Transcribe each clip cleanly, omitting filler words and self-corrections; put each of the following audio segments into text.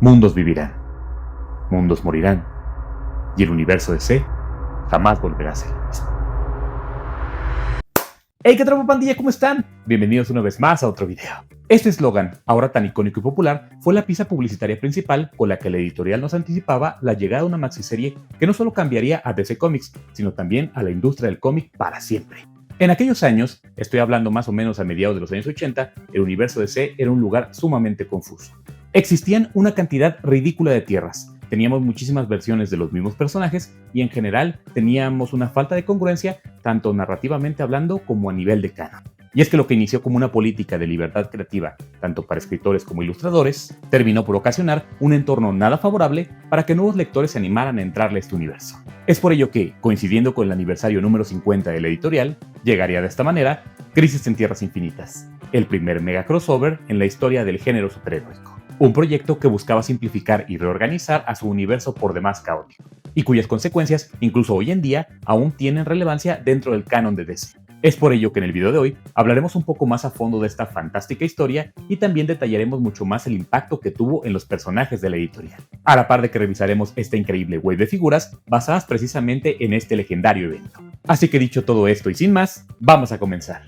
Mundos vivirán, mundos morirán, y el universo DC jamás volverá a ser el mismo. ¡Hey, qué tropa pandilla! ¿Cómo están? Bienvenidos una vez más a otro video. Este eslogan, ahora tan icónico y popular, fue la pieza publicitaria principal con la que la editorial nos anticipaba la llegada de una maxiserie que no solo cambiaría a DC Comics, sino también a la industria del cómic para siempre. En aquellos años, estoy hablando más o menos a mediados de los años 80, el universo DC era un lugar sumamente confuso. Existían una cantidad ridícula de tierras, teníamos muchísimas versiones de los mismos personajes y en general teníamos una falta de congruencia tanto narrativamente hablando como a nivel de canon. Y es que lo que inició como una política de libertad creativa, tanto para escritores como ilustradores, terminó por ocasionar un entorno nada favorable para que nuevos lectores se animaran a entrarle a este universo. Es por ello que, coincidiendo con el aniversario número 50 de la editorial, llegaría de esta manera Crisis en Tierras Infinitas, el primer mega crossover en la historia del género superheroico. Un proyecto que buscaba simplificar y reorganizar a su universo por demás caótico, y cuyas consecuencias, incluso hoy en día, aún tienen relevancia dentro del canon de DC. Es por ello que en el video de hoy hablaremos un poco más a fondo de esta fantástica historia y también detallaremos mucho más el impacto que tuvo en los personajes de la editorial, a la par de que revisaremos esta increíble wave de figuras basadas precisamente en este legendario evento. Así que dicho todo esto y sin más, vamos a comenzar.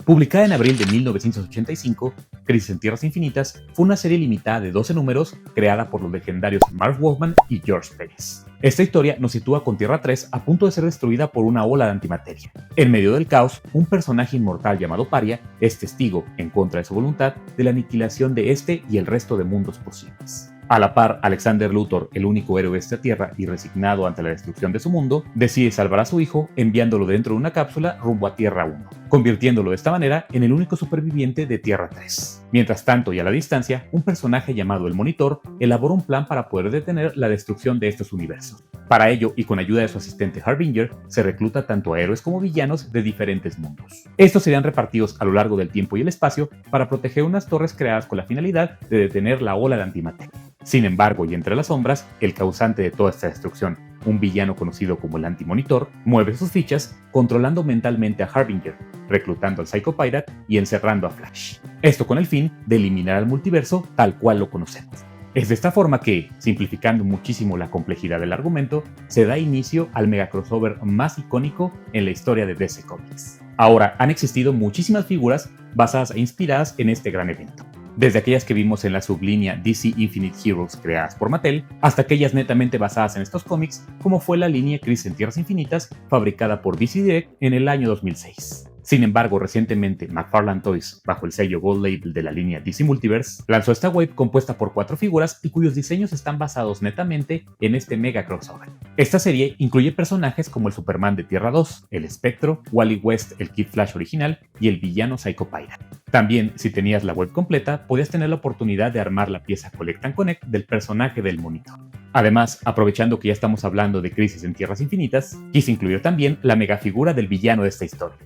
Publicada en abril de 1985, Crisis en Tierras Infinitas fue una serie limitada de 12 números creada por los legendarios Marv Wolfman y George Pérez. Esta historia nos sitúa con Tierra 3 a punto de ser destruida por una ola de antimateria. En medio del caos, un personaje inmortal llamado Paria es testigo, en contra de su voluntad, de la aniquilación de este y el resto de mundos posibles. A la par, Alexander Luthor, el único héroe de esta tierra y resignado ante la destrucción de su mundo, decide salvar a su hijo enviándolo dentro de una cápsula rumbo a Tierra 1, convirtiéndolo de esta manera en el único superviviente de Tierra 3. Mientras tanto y a la distancia, un personaje llamado el Monitor elabora un plan para poder detener la destrucción de estos universos. Para ello, y con ayuda de su asistente Harbinger, se recluta tanto a héroes como villanos de diferentes mundos. Estos serían repartidos a lo largo del tiempo y el espacio para proteger unas torres creadas con la finalidad de detener la ola de antimateria. Sin embargo, y entre las sombras, el causante de toda esta destrucción, un villano conocido como el Anti-Monitor, mueve sus fichas controlando mentalmente a Harbinger, reclutando al Psycho Pirate y encerrando a Flash. Esto con el fin de eliminar al multiverso tal cual lo conocemos. Es de esta forma que, simplificando muchísimo la complejidad del argumento, se da inicio al mega crossover más icónico en la historia de DC Comics. Ahora, han existido muchísimas figuras basadas e inspiradas en este gran evento. Desde aquellas que vimos en la sublínea DC Infinite Heroes creadas por Mattel, hasta aquellas netamente basadas en estos cómics, como fue la línea Crisis en Tierras Infinitas, fabricada por DC Direct en el año 2006. Sin embargo, recientemente McFarlane Toys, bajo el sello Gold Label de la línea DC Multiverse, lanzó esta wave compuesta por 4 figuras y cuyos diseños están basados netamente en este mega crossover. Esta serie incluye personajes como el Superman de Tierra 2, el Espectro, Wally West, el Kid Flash original y el villano Psycho Pirate. También, si tenías la web completa, podías tener la oportunidad de armar la pieza Collect and Connect del personaje del Monitor. Además, aprovechando que ya estamos hablando de Crisis en Tierras Infinitas, quise incluir también la mega figura del villano de esta historia,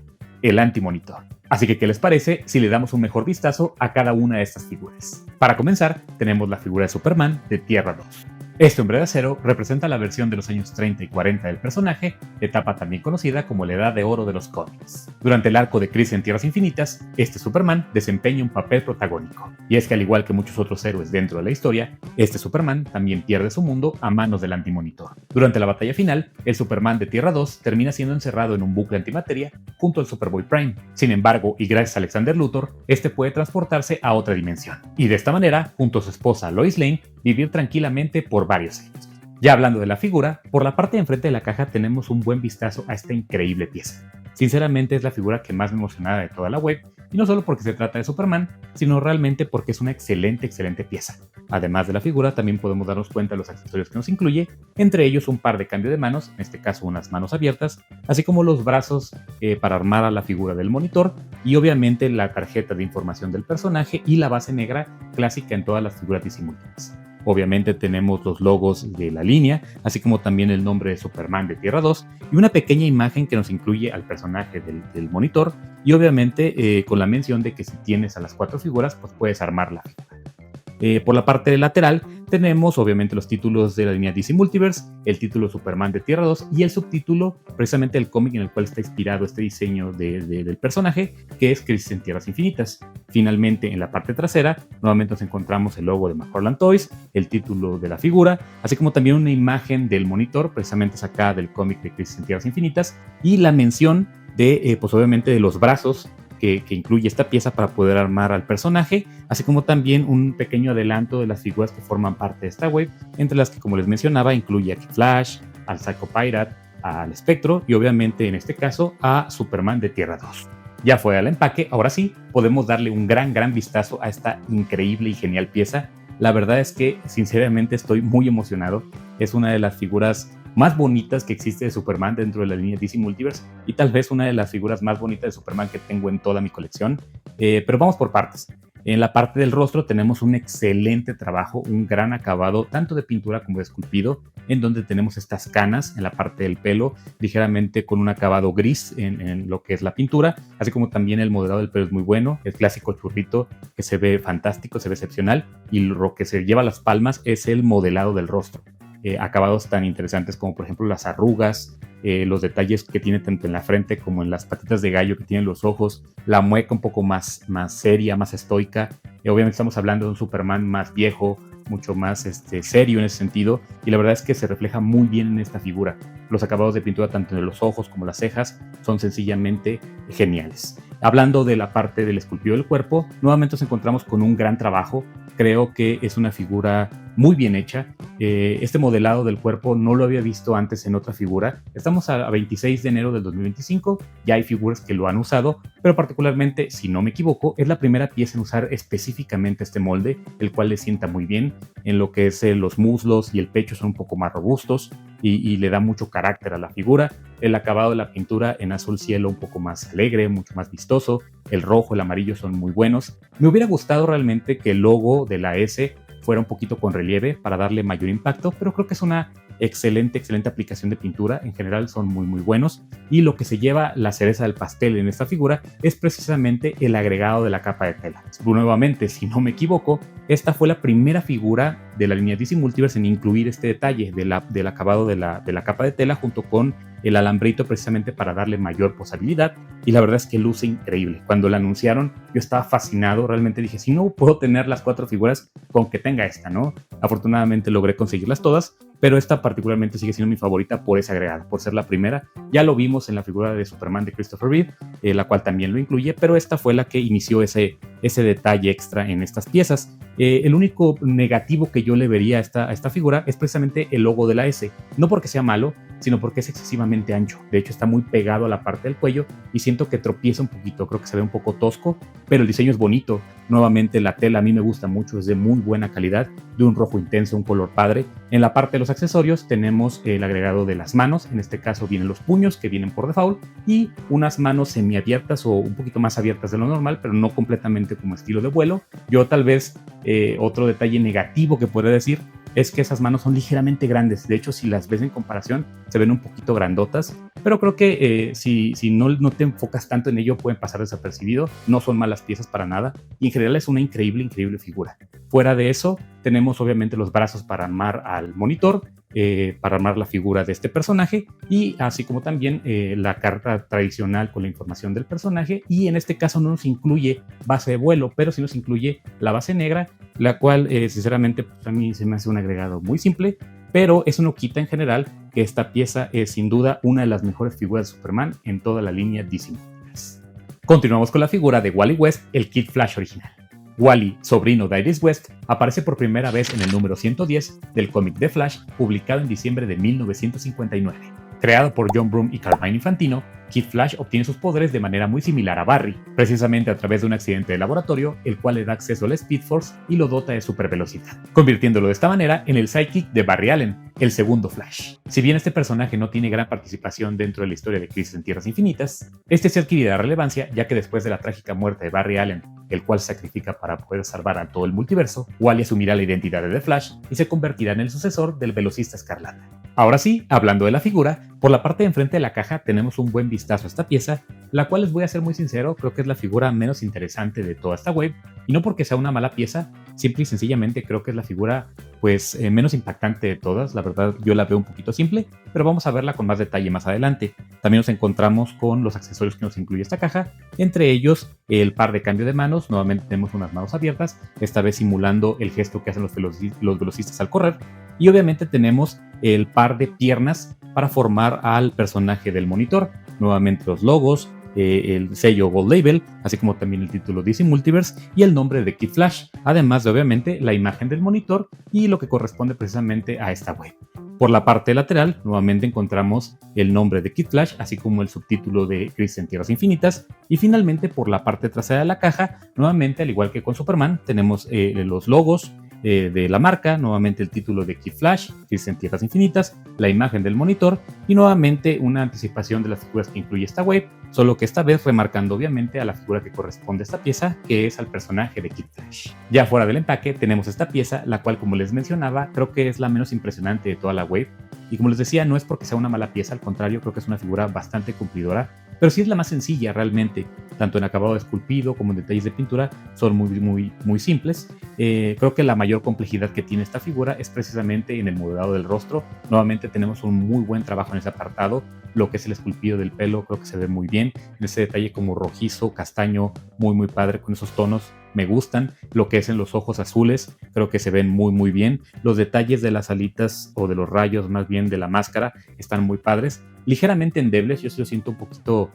el Anti-Monitor. Así que, ¿qué les parece si le damos un mejor vistazo a cada una de estas figuras? Para comenzar, tenemos la figura de Superman de Tierra 2. Este hombre de acero representa la versión de los años 30 y 40 del personaje, etapa también conocida como la Edad de Oro de los cómics. Durante el arco de Crisis en Tierras Infinitas, este Superman desempeña un papel protagónico. Y es que al igual que muchos otros héroes dentro de la historia, este Superman también pierde su mundo a manos del Anti-Monitor. Durante la batalla final, el Superman de Tierra 2 termina siendo encerrado en un bucle antimateria junto al Superboy Prime. Sin embargo, y gracias a Alexander Luthor, este puede transportarse a otra dimensión. Y de esta manera, junto a su esposa Lois Lane, vivir tranquilamente por varios años. Ya hablando de la figura, por la parte de enfrente de la caja tenemos un buen vistazo a esta increíble pieza. Sinceramente es la figura que más me emocionaba de toda la web, y no solo porque se trata de Superman, sino realmente porque es una excelente pieza. Además de la figura, también podemos darnos cuenta de los accesorios que nos incluye, entre ellos un par de cambio de manos, en este caso unas manos abiertas, así como los brazos para armar a la figura del Monitor, y obviamente la tarjeta de información del personaje y la base negra clásica en todas las figuras disimuladas. Obviamente tenemos los logos de la línea, así como también el nombre de Superman de Tierra 2 y una pequeña imagen que nos incluye al personaje del Monitor y obviamente con la mención de que si tienes a las 4 figuras pues puedes armar la figura. Por la parte lateral tenemos obviamente los títulos de la línea DC Multiverse, el título Superman de Tierra 2 y el subtítulo, precisamente el cómic en el cual está inspirado este diseño del personaje, que es Crisis en Tierras Infinitas. Finalmente, en la parte trasera, nuevamente nos encontramos el logo de McFarlane Toys, el título de la figura, así como también una imagen del monitor, precisamente sacada del cómic de Crisis en Tierras Infinitas, y la mención de, pues obviamente, de los brazos que incluye esta pieza para poder armar al personaje, así como también un pequeño adelanto de las figuras que forman parte de esta wave, entre las que, como les mencionaba, incluye a Kid Flash, al Psycho Pirate, al Espectro y obviamente en este caso a Superman de Tierra 2. Ya fue al empaque, ahora sí podemos darle un gran vistazo a esta increíble y genial pieza. La verdad es que sinceramente estoy muy emocionado, es una de las figuras más bonitas que existe de Superman dentro de la línea DC Multiverse y tal vez una de las figuras más bonitas de Superman que tengo en toda mi colección, pero vamos por partes. En la parte del rostro tenemos un excelente trabajo, un gran acabado tanto de pintura como de esculpido, en donde tenemos estas canas en la parte del pelo, ligeramente con un acabado gris en lo que es la pintura, así como también el modelado del pelo es muy bueno, el clásico churrito que se ve fantástico, se ve excepcional, y lo que se lleva a las palmas es el modelado del rostro. Acabados tan interesantes como por ejemplo las arrugas, los detalles que tiene tanto en la frente como en las patitas de gallo que tienen los ojos, la mueca un poco más seria, más estoica. Obviamente estamos hablando de un Superman más viejo, mucho más serio en ese sentido, y la verdad es que se refleja muy bien en esta figura. Los acabados de pintura tanto en los ojos como las cejas son sencillamente geniales. Hablando de la parte del esculpido del cuerpo, nuevamente nos encontramos con un gran trabajo. Creo que es una figura muy bien hecha. Este modelado del cuerpo no lo había visto antes en otra figura. Estamos a 26 de enero del 2025, ya hay figuras que lo han usado, pero particularmente, si no me equivoco, es la primera pieza en usar específicamente este molde, el cual le sienta muy bien. En lo que es los muslos y el pecho son un poco más robustos y le da mucho carácter a la figura. El acabado de la pintura en azul cielo un poco más alegre, mucho más vistoso. El rojo, el amarillo son muy buenos. Me hubiera gustado realmente que el logo de la S fuera un poquito con relieve para darle mayor impacto, pero creo que es una excelente aplicación de pintura. En general son muy buenos, y lo que se lleva la cereza del pastel en esta figura es precisamente el agregado de la capa de tela. Nuevamente, si no me equivoco, esta fue la primera figura de la línea DC Multiverse en incluir este detalle del acabado de la capa de tela junto con el alambrito, precisamente para darle mayor posabilidad, y la verdad es que luce increíble. Cuando la anunciaron yo estaba fascinado, realmente dije, si no puedo tener las 4 figuras, con que tenga esta, ¿no? Afortunadamente logré conseguirlas todas, pero esta particularmente sigue siendo mi favorita por ese agregado, por ser la primera. Ya lo vimos en la figura de Superman de Christopher Reeve, la cual también lo incluye, pero esta fue la que inició ese detalle extra en estas piezas. El único negativo que yo le vería a esta figura es precisamente el logo de la S, no porque sea malo, sino porque es excesivamente ancho. De hecho, está muy pegado a la parte del cuello y siento que tropieza un poquito, creo que se ve un poco tosco, pero el diseño es bonito. Nuevamente, la tela a mí me gusta mucho, es de muy buena calidad, de un rojo intenso, un color padre. En la parte de los accesorios tenemos el agregado de las manos, en este caso vienen los puños que vienen por default y unas manos semiabiertas o un poquito más abiertas de lo normal, pero no completamente como estilo de vuelo. Yo tal vez otro detalle negativo que podría decir es que esas manos son ligeramente grandes. De hecho, si las ves en comparación, se ven un poquito grandotas, pero creo que si no te enfocas tanto en ello, pueden pasar desapercibido. No son malas piezas para nada, y en general es una increíble figura. Fuera de eso, tenemos obviamente los brazos para armar al monitor, para armar la figura de este personaje, y así como también la carta tradicional con la información del personaje, y en este caso no nos incluye base de vuelo, pero sí nos incluye la base negra, la cual sinceramente pues a mí se me hace un agregado muy simple, pero eso no quita en general que esta pieza es sin duda una de las mejores figuras de Superman en toda la línea DC Multiverse. Continuamos con la figura de Wally West, el Kid Flash original. Wally, sobrino de Iris West, aparece por primera vez en el número 110 del cómic de Flash, publicado en diciembre de 1959. Creado por John Broome y Carmine Infantino, Kid Flash obtiene sus poderes de manera muy similar a Barry, precisamente a través de un accidente de laboratorio, el cual le da acceso a la Speed Force y lo dota de supervelocidad, convirtiéndolo de esta manera en el sidekick de Barry Allen, el segundo Flash. Si bien este personaje no tiene gran participación dentro de la historia de Crisis en Tierras Infinitas, este sí adquirirá relevancia, ya que después de la trágica muerte de Barry Allen, el cual se sacrifica para poder salvar a todo el multiverso, Wally asumirá la identidad de The Flash y se convertirá en el sucesor del velocista escarlata. Ahora sí, hablando de la figura, por la parte de enfrente de la caja tenemos un buen vistazo a esta pieza, la cual les voy a ser muy sincero, creo que es la figura menos interesante de toda esta web, y no porque sea una mala pieza, simple y sencillamente creo que es la figura pues menos impactante de todas. La verdad yo la veo un poquito simple, pero vamos a verla con más detalle más adelante. También nos encontramos con los accesorios que nos incluye esta caja, entre ellos el par de cambio de manos. Nuevamente tenemos unas manos abiertas, esta vez simulando el gesto que hacen los velocistas al correr, y obviamente tenemos el par de piernas para formar al personaje del monitor. Nuevamente los logos, el sello Gold Label, así como también el título DC Multiverse y el nombre de Kid Flash, además de obviamente la imagen del monitor y lo que corresponde precisamente a esta web. Por la parte lateral, nuevamente encontramos el nombre de Kid Flash, así como el subtítulo de Crisis en Tierras Infinitas. Y finalmente, por la parte trasera de la caja, nuevamente, al igual que con Superman, tenemos los logos de la marca, nuevamente el título de Kid Flash, Crisis en Tierras Infinitas, la imagen del monitor y nuevamente una anticipación de las figuras que incluye esta wave, solo que esta vez remarcando obviamente a la figura que corresponde a esta pieza, que es al personaje de Kid Flash. Ya fuera del empaque tenemos esta pieza, la cual, como les mencionaba, creo que es la menos impresionante de toda la wave, y como les decía, no es porque sea una mala pieza, al contrario, creo que es una figura bastante cumplidora, pero sí es la más sencilla realmente, tanto en acabado de esculpido como en detalles de pintura, son muy simples. Creo que la mayor complejidad que tiene esta figura es precisamente en el modelado del rostro. Nuevamente tenemos un muy buen trabajo en ese apartado, lo que es el esculpido del pelo creo que se ve muy bien, en ese detalle como rojizo, castaño, muy padre con esos tonos. Me gustan, lo que es en los ojos azules, creo que se ven muy bien. Los detalles de las alitas o de los rayos más bien de la máscara están muy padres, ligeramente endebles, yo sí lo siento un poquito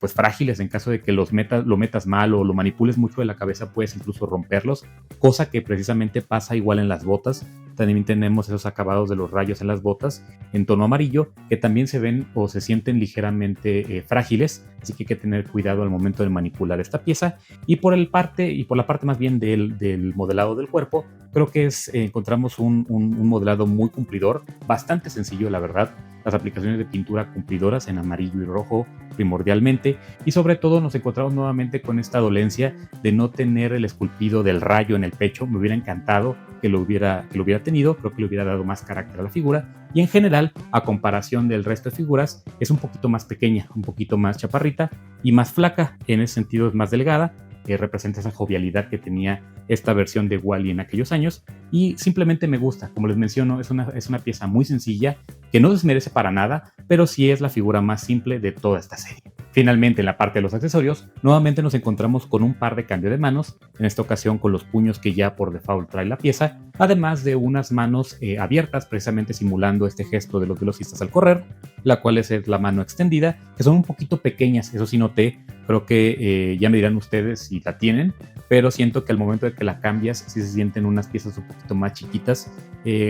pues frágiles en caso de que lo metas mal o lo manipules mucho de la cabeza, puedes incluso romperlos, cosa que precisamente pasa igual en las botas. También tenemos esos acabados de los rayos en las botas en tono amarillo que también se ven o se sienten ligeramente frágiles, así que hay que tener cuidado al momento de manipular esta pieza. Y por la parte más bien del modelado del cuerpo, creo que encontramos un modelado muy cumplidor, bastante sencillo la verdad. Las aplicaciones de pintura cumplidoras en amarillo y rojo primordialmente, y sobre todo nos encontramos nuevamente con esta dolencia de no tener el esculpido del rayo en el pecho. Me hubiera encantado que lo hubiera tenido, creo que le hubiera dado más carácter a la figura, y en general, a comparación del resto de figuras, es un poquito más pequeña, un poquito más chaparrita y más flaca, en ese sentido es más delgada, que representa esa jovialidad que tenía esta versión de Wall-E en aquellos años, y simplemente me gusta. Como les menciono, es una pieza muy sencilla, que no desmerece para nada, pero sí es la figura más simple de toda esta serie. Finalmente, en la parte de los accesorios, nuevamente nos encontramos con un par de cambio de manos, en esta ocasión con los puños que ya por default trae la pieza, además de unas manos abiertas, precisamente simulando este gesto de los velocistas al correr, la cual es la mano extendida, que son un poquito pequeñas, eso sí noté. Creo que ya me dirán ustedes si la tienen, pero siento que al momento de que la cambias sí se sienten unas piezas un poquito más chiquitas.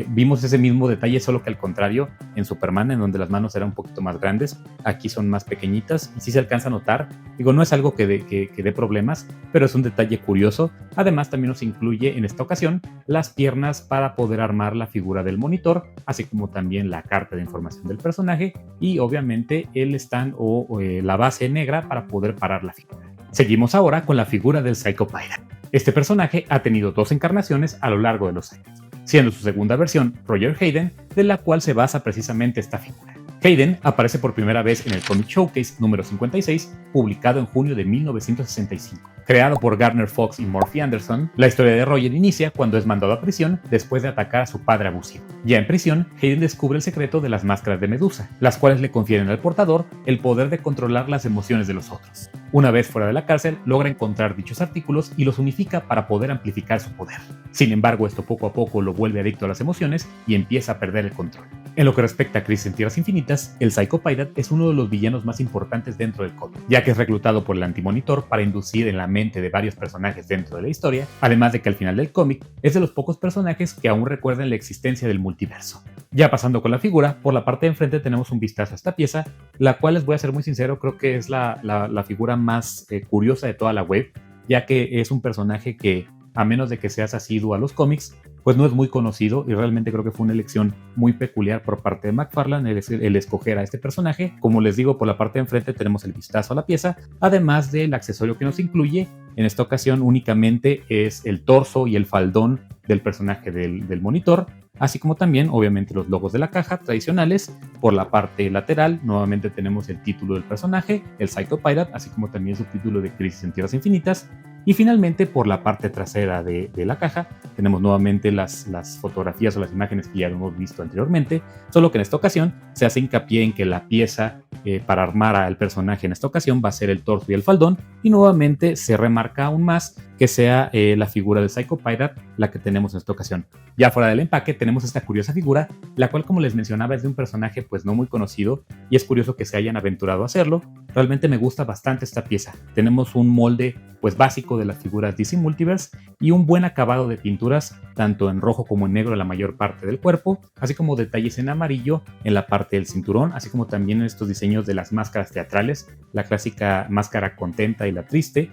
Vimos ese mismo detalle, solo que al contrario en Superman, en donde las manos eran un poquito más grandes, aquí son más pequeñitas y sí se alcanza a notar. Digo, no es algo que dé problemas, pero es un detalle curioso. Además también nos incluye en esta ocasión las piernas para poder armar la figura del monitor, así como también la carta de información del personaje y obviamente el stand o la base negra para poder parar la figura. Seguimos ahora con la figura del Psycho Pirate. Este personaje ha tenido dos encarnaciones a lo largo de los años, siendo su segunda versión Roger Hayden, de la cual se basa precisamente esta figura. Hayden aparece por primera vez en el Comic Showcase número 56, publicado en junio de 1965. Creado por Gardner Fox y Murphy Anderson, la historia de Roger inicia cuando es mandado a prisión después de atacar a su padre abusivo. Ya en prisión, Hayden descubre el secreto de las máscaras de Medusa, las cuales le confieren al portador el poder de controlar las emociones de los otros. Una vez fuera de la cárcel, logra encontrar dichos artículos y los unifica para poder amplificar su poder. Sin embargo, esto poco a poco lo vuelve adicto a las emociones y empieza a perder el control. En lo que respecta a Crisis en Tierras Infinitas, el Psycho Pirate es uno de los villanos más importantes dentro del cómic, ya que es reclutado por el Antimonitor para inducir en la mente de varios personajes dentro de la historia, además de que al final del cómic es de los pocos personajes que aún recuerdan la existencia del multiverso. Ya pasando con la figura, por la parte de enfrente tenemos un vistazo a esta pieza, la cual, les voy a ser muy sincero, creo que es la figura más curiosa de toda la web, ya que es un personaje que, a menos de que seas asiduo a los cómics, pues no es muy conocido, y realmente creo que fue una elección muy peculiar por parte de McFarlane el escoger a este personaje. Como les digo, por la parte de enfrente tenemos el vistazo a la pieza, además del accesorio que nos incluye. En esta ocasión únicamente es el torso y el faldón del personaje del monitor, así como también obviamente los logos de la caja tradicionales. Por la parte lateral nuevamente tenemos el título del personaje, el Psycho Pirate, así como también su título de Crisis en Tierras Infinitas. Y finalmente, por la parte trasera de la caja, tenemos nuevamente las fotografías o las imágenes que ya hemos visto anteriormente, solo que en esta ocasión se hace hincapié en que la pieza para armar al personaje en esta ocasión va a ser el torso y el faldón, y nuevamente se remarca aún más que sea la figura del Psycho Pirate la que tenemos en esta ocasión. Ya fuera del empaque tenemos esta curiosa figura, la cual, como les mencionaba, es de un personaje pues no muy conocido, y es curioso que se hayan aventurado a hacerlo. Realmente me gusta bastante esta pieza. Tenemos un molde pues básico de las figuras DC Multiverse y un buen acabado de pinturas tanto en rojo como en negro en la mayor parte del cuerpo, así como detalles en amarillo en la parte del cinturón, así como también en estos diseños de las máscaras teatrales, la clásica máscara contenta y la triste.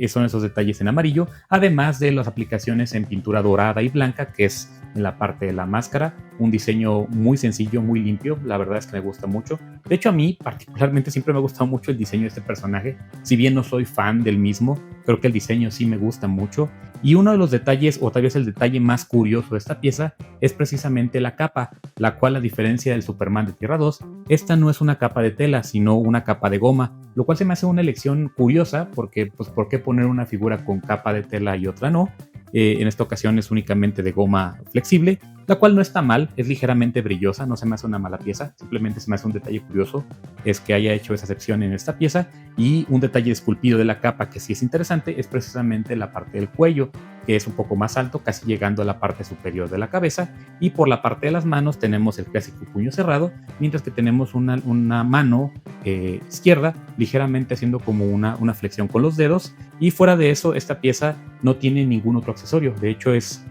Son esos detalles en amarillo, además de las aplicaciones en pintura dorada y blanca, que es en la parte de la máscara, un diseño muy sencillo, muy limpio. La verdad es que me gusta mucho. De hecho, a mí particularmente siempre me ha gustado mucho el diseño de este personaje, si bien no soy fan del mismo, creo que el diseño sí me gusta mucho. Y uno de los detalles, o tal vez el detalle más curioso de esta pieza, es precisamente la capa, la cual, a diferencia del Superman de Tierra 2, esta no es una capa de tela, sino una capa de goma, lo cual se me hace una elección curiosa, porque pues ¿por qué poner una figura con capa de tela y otra no? En esta ocasión es únicamente de goma flexible, la cual no está mal, es ligeramente brillosa, no se me hace una mala pieza, simplemente se me hace un detalle curioso, es que haya hecho esa sección en esta pieza. Y un detalle esculpido de la capa que sí es interesante es precisamente la parte del cuello, que es un poco más alto, casi llegando a la parte superior de la cabeza, y por la parte de las manos tenemos el clásico puño cerrado, mientras que tenemos una mano izquierda ligeramente haciendo como una flexión con los dedos. Y fuera de eso, esta pieza no tiene ningún otro accesorio, de hecho es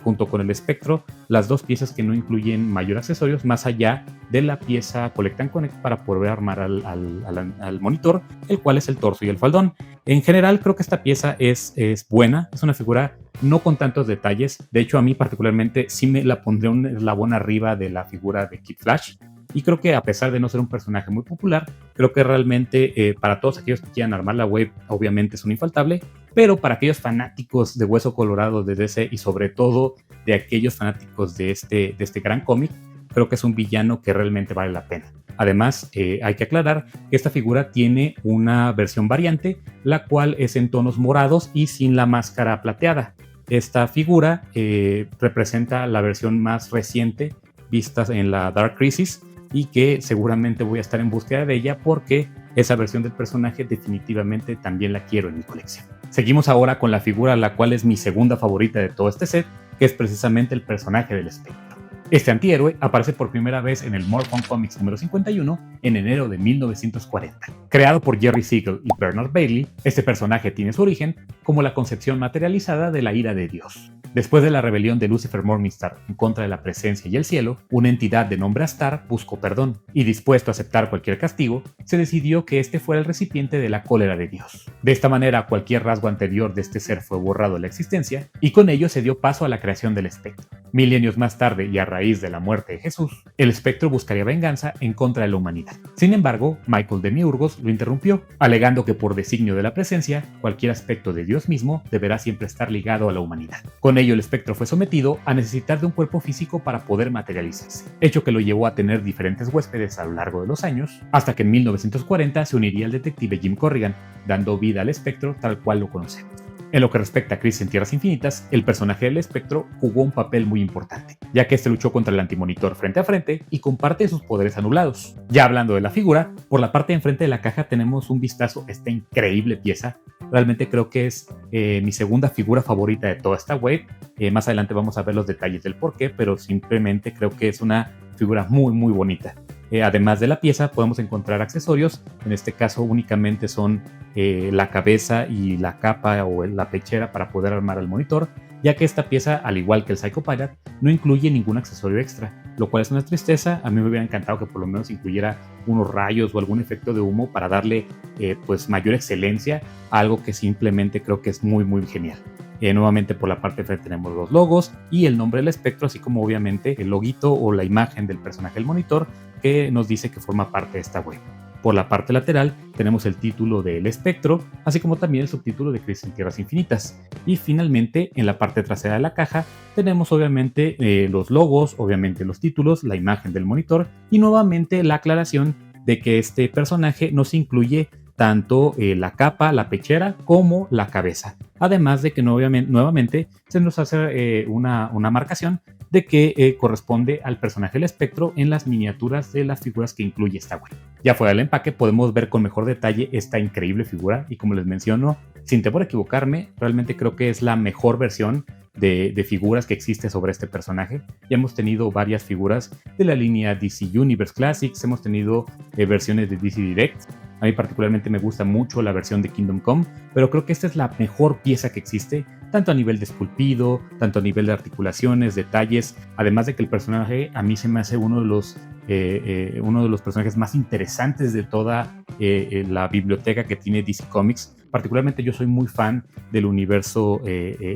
junto con el espectro, las dos piezas que no incluyen mayor accesorios más allá de la pieza Collect and Connect para poder armar al monitor, el cual es el torso y el faldón. En general creo que esta pieza es buena, es una figura no con tantos detalles. De hecho, a mí particularmente sí me la pondré un eslabón arriba de la figura de Kid Flash, y creo que, a pesar de no ser un personaje muy popular, creo que realmente para todos aquellos que quieran armar la wave obviamente es un infaltable, pero para aquellos fanáticos de Hueso Colorado de DC, y sobre todo de aquellos fanáticos de este gran cómic, creo que es un villano que realmente vale la pena. Además, hay que aclarar que esta figura tiene una versión variante, la cual es en tonos morados y sin la máscara plateada. Esta figura representa la versión más reciente vista en la Dark Crisis, y que seguramente voy a estar en búsqueda de ella, porque esa versión del personaje definitivamente también la quiero en mi colección. Seguimos ahora con la figura, la cual es mi segunda favorita de todo este set, que es precisamente el personaje del Espectro. Este antihéroe aparece por primera vez en el More Fun Comics número 51 en enero de 1940. Creado por Jerry Siegel y Bernard Bailey, este personaje tiene su origen como la concepción materializada de la ira de Dios. Después de la rebelión de Lucifer Morningstar en contra de la presencia y el cielo, una entidad de nombre Astar buscó perdón, y dispuesto a aceptar cualquier castigo, se decidió que este fuera el recipiente de la cólera de Dios. De esta manera, cualquier rasgo anterior de este ser fue borrado de la existencia, y con ello se dio paso a la creación del espectro. Milenios más tarde, y a raíz de la muerte de Jesús, el espectro buscaría venganza en contra de la humanidad. Sin embargo, Michael Demiurgos lo interrumpió, alegando que por designio de la presencia, cualquier aspecto de Dios mismo deberá siempre estar ligado a la humanidad. Con ello, el espectro fue sometido a necesitar de un cuerpo físico para poder materializarse, hecho que lo llevó a tener diferentes huéspedes a lo largo de los años, hasta que en 1940 se uniría el detective Jim Corrigan, dando vida al espectro tal cual lo conocemos. En lo que respecta a Crisis en Tierras Infinitas, el personaje del espectro jugó un papel muy importante, ya que este luchó contra el antimonitor frente a frente y con parte de sus poderes anulados. Ya hablando de la figura, por la parte de enfrente de la caja tenemos un vistazo a esta increíble pieza. Realmente creo que es mi segunda figura favorita de toda esta wave. Más adelante vamos a ver los detalles del porqué, pero simplemente creo que es una figura muy muy bonita. Además de la pieza podemos encontrar accesorios, en este caso únicamente son la cabeza y la capa o la pechera para poder armar el monitor, ya que esta pieza, al igual que el Psycho Pirate, no incluye ningún accesorio extra, lo cual es una tristeza. A mí me hubiera encantado que por lo menos incluyera unos rayos o algún efecto de humo para darle pues mayor excelencia a algo que simplemente creo que es muy muy genial. Nuevamente por la parte de frente tenemos los logos y el nombre del espectro, así como obviamente el loguito o la imagen del personaje del monitor que nos dice que forma parte de esta web. Por la parte lateral tenemos el título del espectro, así como también el subtítulo de Crisis en Tierras Infinitas. Y finalmente, en la parte trasera de la caja, tenemos obviamente los logos, obviamente los títulos, la imagen del monitor y nuevamente la aclaración de que este personaje no se incluye tanto la capa, la pechera, como la cabeza. Además de que nuevamente se nos hace una marcación de que corresponde al personaje del espectro en las miniaturas de las figuras que incluye esta web. Ya fuera del empaque podemos ver con mejor detalle esta increíble figura y, como les menciono, sin temor a equivocarme, realmente creo que es la mejor versión de figuras que existe sobre este personaje. Ya hemos tenido varias figuras de la línea DC Universe Classics, hemos tenido versiones de DC Direct. A mí particularmente me gusta mucho la versión de Kingdom Come, pero creo que esta es la mejor pieza que existe, tanto a nivel de esculpido, tanto a nivel de articulaciones, detalles, además de que el personaje a mí se me hace uno de los personajes más interesantes de toda la biblioteca que tiene DC Comics. Particularmente yo soy muy fan del universo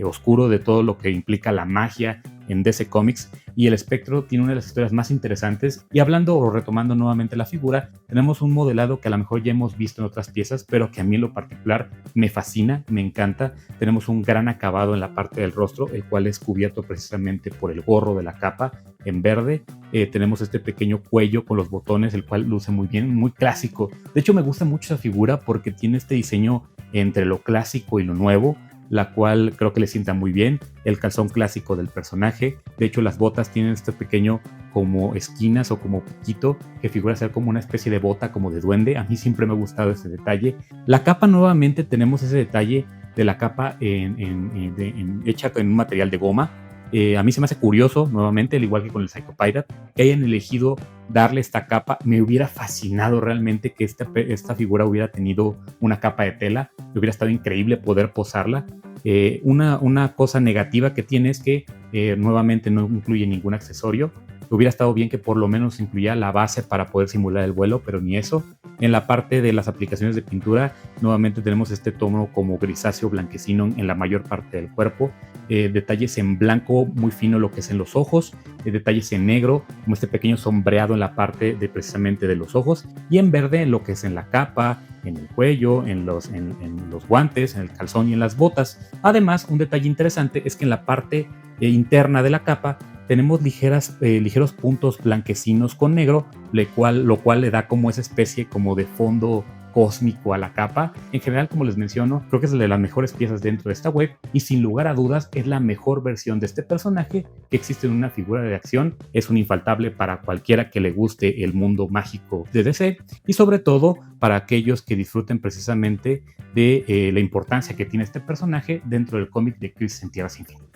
oscuro, de todo lo que implica la magia en DC Comics, y el espectro tiene una de las historias más interesantes. Y hablando o retomando nuevamente la figura, tenemos un modelado que a lo mejor ya hemos visto en otras piezas, pero que a mí en lo particular me fascina, me encanta. Tenemos un gran acabado en la parte del rostro, el cual es cubierto precisamente por el gorro de la capa en verde. Tenemos este pequeño cuello con los botones, el cual luce muy bien, muy clásico. De hecho, me gusta mucho esa figura porque tiene este diseño entre lo clásico y lo nuevo, la cual creo que le sienta muy bien. El calzón clásico del personaje, de hecho las botas tienen este pequeño como esquinas o como piquito que figura ser como una especie de bota como de duende. A mí siempre me ha gustado ese detalle. La capa, nuevamente tenemos ese detalle de la capa hecha en un material de goma. A mí se me hace curioso, nuevamente, al igual que con el Psycho Pirate, que hayan elegido darle esta capa. Me hubiera fascinado realmente que esta figura hubiera tenido una capa de tela. Hubiera estado increíble poder posarla. Una cosa negativa que tiene es que nuevamente no incluye ningún accesorio. Hubiera estado bien que por lo menos incluyera la base para poder simular el vuelo, pero ni eso. En la parte de las aplicaciones de pintura, nuevamente tenemos este tono como grisáceo blanquecino en la mayor parte del cuerpo. Detalles en blanco muy fino lo que es en los ojos, detalles en negro como este pequeño sombreado en la parte de precisamente de los ojos, y en verde en lo que es en la capa, en el cuello, en los guantes, en el calzón y en las botas. Además, un detalle interesante es que en la parte interna de la capa tenemos ligeros puntos blanquecinos con negro, lo cual le da como esa especie como de fondo cósmico a la capa. En general, como les menciono, creo que es de las mejores piezas dentro de esta web y sin lugar a dudas es la mejor versión de este personaje que existe en una figura de acción. Es un infaltable para cualquiera que le guste el mundo mágico de DC y sobre todo para aquellos que disfruten precisamente de la importancia que tiene este personaje dentro del cómic de Crisis en Tierras Infinitas.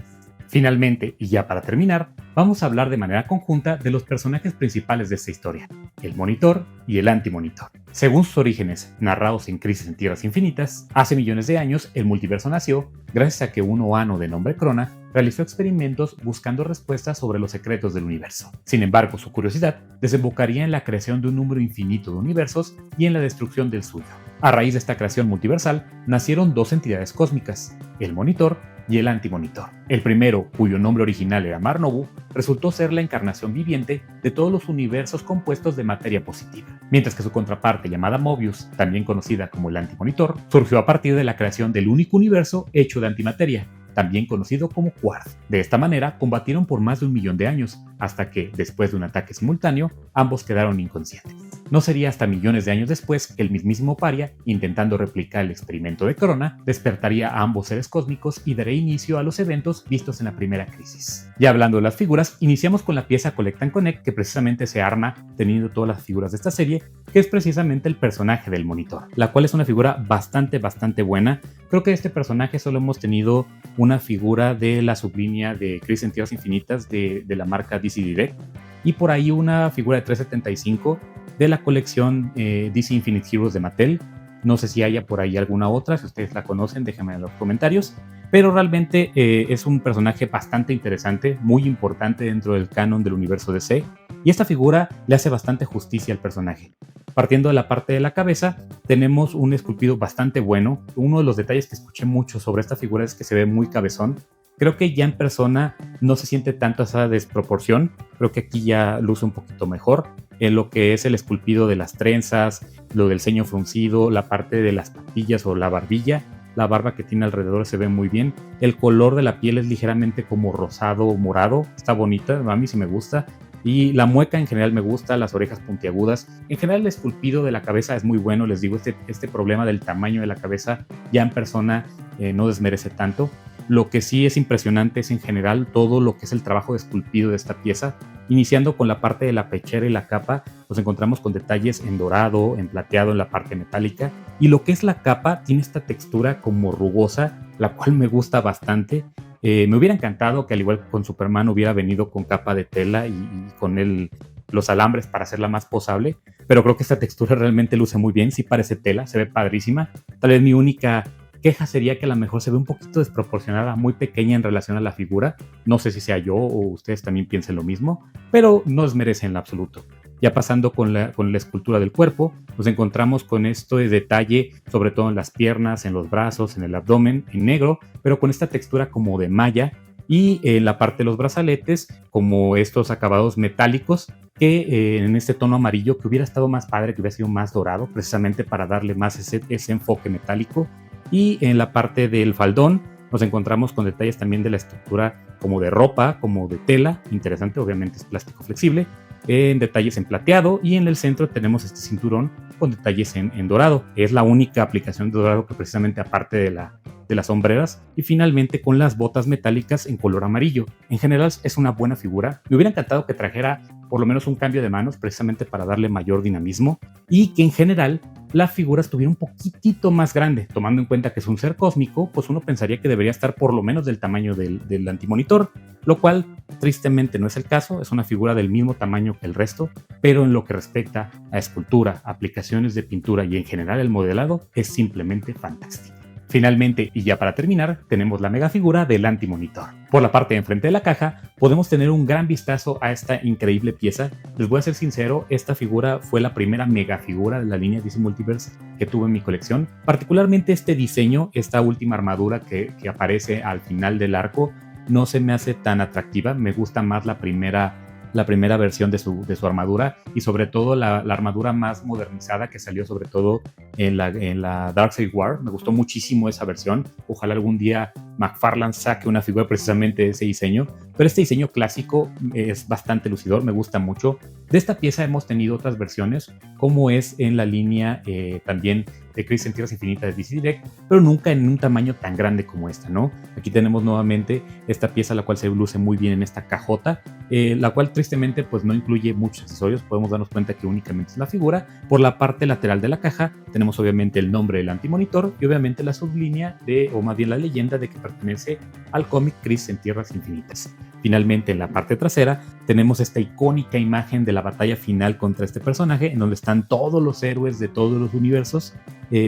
Finalmente, y ya para terminar, vamos a hablar de manera conjunta de los personajes principales de esta historia, el Monitor y el Anti-Monitor. Según sus orígenes, narrados en Crisis en Tierras Infinitas, hace millones de años el multiverso nació gracias a que un Oano de nombre Krona realizó experimentos buscando respuestas sobre los secretos del universo. Sin embargo, su curiosidad desembocaría en la creación de un número infinito de universos y en la destrucción del suyo. A raíz de esta creación multiversal, nacieron dos entidades cósmicas, el Monitor y el Anti-Monitor. El primero, cuyo nombre original era Mar-Nobu, resultó ser la encarnación viviente de todos los universos compuestos de materia positiva, mientras que su contraparte llamada Mobius, también conocida como el Anti-Monitor, surgió a partir de la creación del único universo hecho de antimateria, también conocido como Quark. De esta manera, combatieron por más de 1 millón de años, hasta que, después de un ataque simultáneo, ambos quedaron inconscientes. No sería hasta millones de años después que el mismísimo Paria, intentando replicar el experimento de Krona, despertaría a ambos seres cósmicos y daría inicio a los eventos vistos en la primera crisis. Ya hablando de las figuras, iniciamos con la pieza Collect and Connect, que precisamente se arma teniendo todas las figuras de esta serie, que es precisamente el personaje del Monitor, la cual es una figura bastante buena. Creo que de este personaje solo hemos tenido una figura de la sublínea de Crisis en Tierras Infinitas de la marca DC Direct, y por ahí una figura de 375 de la colección DC Infinite Heroes de Mattel. No sé si haya por ahí alguna otra, si ustedes la conocen déjenme en los comentarios, pero realmente es un personaje bastante interesante, muy importante dentro del canon del universo DC, y esta figura le hace bastante justicia al personaje. Partiendo de la parte de la cabeza, tenemos un esculpido bastante bueno. Uno de los detalles que escuché mucho sobre esta figura es que se ve muy cabezón. Creo que ya en persona no se siente tanto esa desproporción. Creo que aquí ya luce un poquito mejor. En lo que es el esculpido de las trenzas, lo del ceño fruncido, la parte de las patillas o la barbilla, la barba que tiene alrededor se ve muy bien. El color de la piel es ligeramente como rosado o morado. Está bonita, a mí sí me gusta. Y la mueca en general me gusta, las orejas puntiagudas. En general el esculpido de la cabeza es muy bueno, les digo, este problema del tamaño de la cabeza ya en persona no desmerece tanto. Lo que sí es impresionante es en general todo lo que es el trabajo de esculpido de esta pieza. Iniciando con la parte de la pechera y la capa, nos encontramos con detalles en dorado, en plateado en la parte metálica. Y lo que es la capa tiene esta textura como rugosa, la cual me gusta bastante. Me hubiera encantado que al igual que con Superman hubiera venido con capa de tela y con los alambres para hacerla más posable, pero creo que esta textura realmente luce muy bien, sí parece tela, se ve padrísima. Tal vez mi única queja sería que a lo mejor se ve un poquito desproporcionada, muy pequeña en relación a la figura. No sé si sea yo o ustedes también piensen lo mismo, pero no desmerece en lo absoluto. Ya pasando con la escultura del cuerpo, nos encontramos con este detalle, sobre todo en las piernas, en los brazos, en el abdomen, en negro, pero con esta textura como de malla, y en la parte de los brazaletes, como estos acabados metálicos, que en este tono amarillo, que hubiera estado más padre, que hubiera sido más dorado, precisamente para darle más ese enfoque metálico. Y en la parte del faldón nos encontramos con detalles también de la estructura como de ropa, como de tela, interesante, obviamente es plástico flexible, en detalles en plateado, y en el centro tenemos este cinturón con detalles en dorado. Es la única aplicación de dorado que precisamente aparte de las sombreras, y finalmente con las botas metálicas en color amarillo. En general es una buena figura. Me hubiera encantado que trajera por lo menos un cambio de manos precisamente para darle mayor dinamismo, y que en general la figura estuviera un poquitito más grande. Tomando en cuenta que es un ser cósmico, pues uno pensaría que debería estar por lo menos del tamaño del antimonitor, lo cual tristemente no es el caso. Es una figura del mismo tamaño que el resto, pero en lo que respecta a escultura, aplicaciones de pintura y en general el modelado, es simplemente fantástico. Finalmente, y ya para terminar, tenemos la mega figura del antimonitor. Por la parte de enfrente de la caja, podemos tener un gran vistazo a esta increíble pieza. Les voy a ser sincero, esta figura fue la primera mega figura de la línea DC Multiverse que tuve en mi colección. Particularmente este diseño, esta última armadura que aparece al final del arco, no se me hace tan atractiva. Me gusta más la primera versión de su armadura, y sobre todo la armadura más modernizada que salió sobre todo en la Darkseid War. Me gustó muchísimo esa versión. Ojalá algún día McFarlane saque una figura precisamente de ese diseño, pero este diseño clásico es bastante lucidor, me gusta mucho. De esta pieza hemos tenido otras versiones, como es en la línea también de Crisis en Tierras Infinitas de DC Direct, pero nunca en un tamaño tan grande como esta, ¿no? Aquí tenemos nuevamente esta pieza, la cual se luce muy bien en esta cajota, la cual tristemente pues no incluye muchos accesorios. Podemos darnos cuenta que únicamente es la figura. Por la parte lateral de la caja tenemos obviamente el nombre del antimonitor y obviamente la sublínea o más bien la leyenda de que pertenece al cómic Crisis en Tierras Infinitas. Finalmente, en la parte trasera tenemos esta icónica imagen de la batalla final contra este personaje, en donde están todos los héroes de todos los universos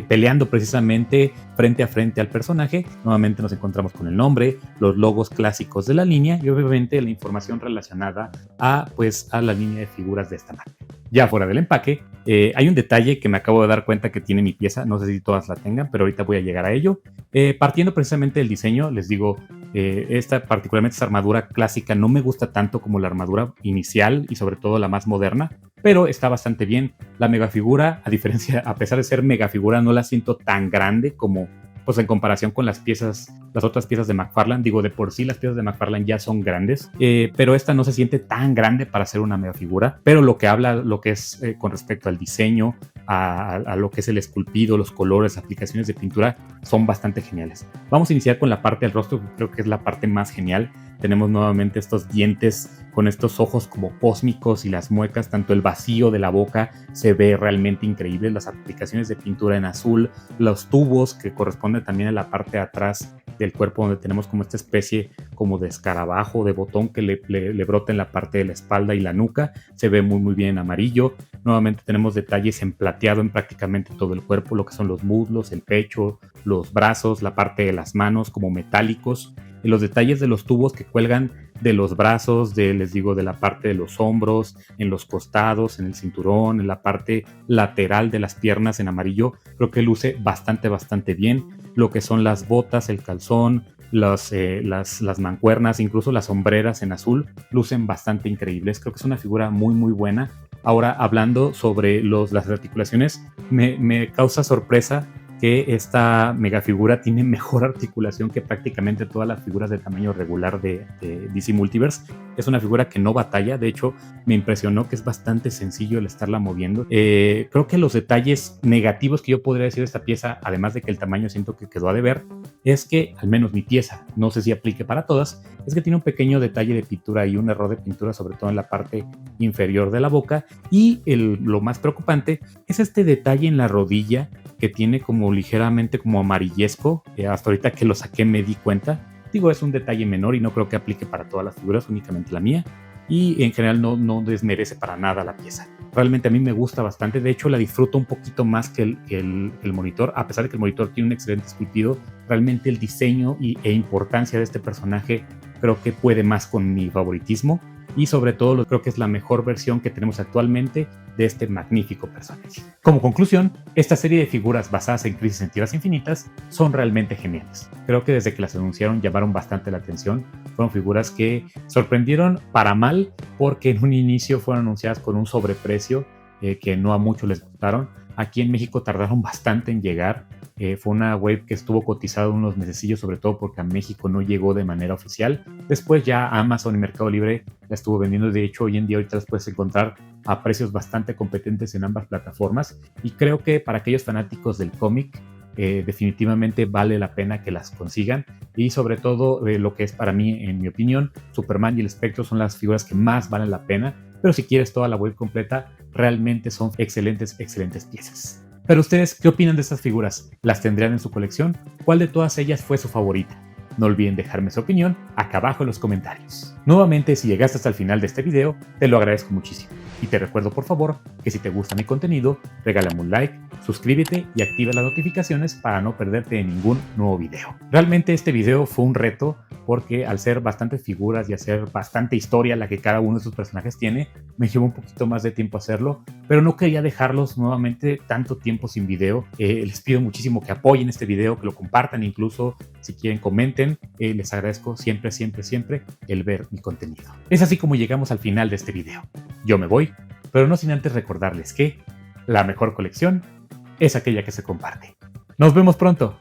peleando precisamente frente a frente al personaje. Nuevamente nos encontramos con el nombre, los logos clásicos de la línea y obviamente la información relacionada a la línea de figuras de esta marca. Ya fuera del empaque, hay un detalle que me acabo de dar cuenta que tiene mi pieza, no sé si todas la tengan, pero ahorita voy a llegar a ello. Partiendo precisamente del diseño, les digo, particularmente esta armadura clásica no me gusta tanto como la armadura inicial y sobre todo la más moderna, pero está bastante bien. La megafigura, a pesar de ser megafigura, no la siento tan grande como pues en comparación con las otras piezas de McFarlane. Digo, de por sí las piezas de McFarlane ya son grandes, pero esta no se siente tan grande para ser una megafigura. Pero lo que es con respecto al diseño, a lo que es el esculpido, los colores, aplicaciones de pintura, son bastante geniales. Vamos a iniciar con la parte del rostro, que creo que es la parte más genial. Tenemos nuevamente estos dientes con estos ojos como cósmicos y las muecas, tanto el vacío de la boca se ve realmente increíble, las aplicaciones de pintura en azul, los tubos que corresponden también a la parte de atrás del cuerpo, donde tenemos como esta especie como de escarabajo, de botón que le brota en la parte de la espalda y la nuca, se ve muy muy bien en amarillo. Nuevamente tenemos detalles en plateado en prácticamente todo el cuerpo, lo que son los muslos, el pecho, los brazos, la parte de las manos como metálicos, y los detalles de los tubos que cuelgan de los brazos, les digo, de la parte de los hombros, en los costados, en el cinturón, en la parte lateral de las piernas en amarillo, creo que luce bastante bien. Lo que son las botas, el calzón, las mancuernas, incluso las sombreras en azul, lucen bastante increíbles. Creo que es una figura muy buena. Ahora, hablando sobre las articulaciones, me causa sorpresa que esta megafigura tiene mejor articulación que prácticamente todas las figuras de tamaño regular de DC Multiverse. Es una figura que no batalla, de hecho me impresionó que es bastante sencillo el estarla moviendo. Creo que los detalles negativos que yo podría decir de esta pieza, además de que el tamaño siento que quedó a deber, es que, al menos mi pieza, no sé si aplique para todas, es que tiene un pequeño detalle de pintura y un error de pintura, sobre todo en la parte inferior de la boca, y lo más preocupante es este detalle en la rodilla que tiene como ligeramente como amarillesco. Hasta ahorita que lo saqué me di cuenta. Digo, es un detalle menor y no creo que aplique para todas las figuras, únicamente la mía, y en general no desmerece para nada la pieza. Realmente a mí me gusta bastante, de hecho la disfruto un poquito más que el monitor, a pesar de que el monitor tiene un excelente esculpido. Realmente el diseño e importancia de este personaje creo que puede más con mi favoritismo, y sobre todo creo que es la mejor versión que tenemos actualmente de este magnífico personaje. Como conclusión, esta serie de figuras basadas en Crisis en Tierras Infinitas son realmente geniales. Creo que desde que las anunciaron llamaron bastante la atención. Fueron figuras que sorprendieron para mal, porque en un inicio fueron anunciadas con un sobreprecio que no a muchos les gustaron. Aquí en México tardaron bastante en llegar. Fue una wave que estuvo cotizada unos mesecillos, sobre todo porque a México no llegó de manera oficial. Después ya Amazon y Mercado Libre la estuvo vendiendo. De hecho, hoy en día ahorita las puedes encontrar a precios bastante competentes en ambas plataformas. Y creo que para aquellos fanáticos del cómic, definitivamente vale la pena que las consigan. Y sobre todo, lo que es para mí, en mi opinión, Superman y el Espectro son las figuras que más valen la pena. Pero si quieres toda la wave completa, realmente son excelentes piezas. Pero ustedes, ¿qué opinan de estas figuras? ¿Las tendrían en su colección? ¿Cuál de todas ellas fue su favorita? No olviden dejarme su opinión acá abajo en los comentarios. Nuevamente, si llegaste hasta el final de este video, te lo agradezco muchísimo. Y te recuerdo por favor que si te gusta mi contenido, regálame un like, suscríbete y activa las notificaciones para no perderte de ningún nuevo video. Realmente este video fue un reto porque al ser bastantes figuras y hacer bastante historia la que cada uno de sus personajes tiene, me llevó un poquito más de tiempo hacerlo, pero no quería dejarlos nuevamente tanto tiempo sin video. Les pido muchísimo que apoyen este video, que lo compartan, incluso si quieren comenten. Les agradezco siempre el ver mi contenido. Es así como llegamos al final de este video. Yo me voy, pero no sin antes recordarles que la mejor colección es aquella que se comparte. Nos vemos pronto.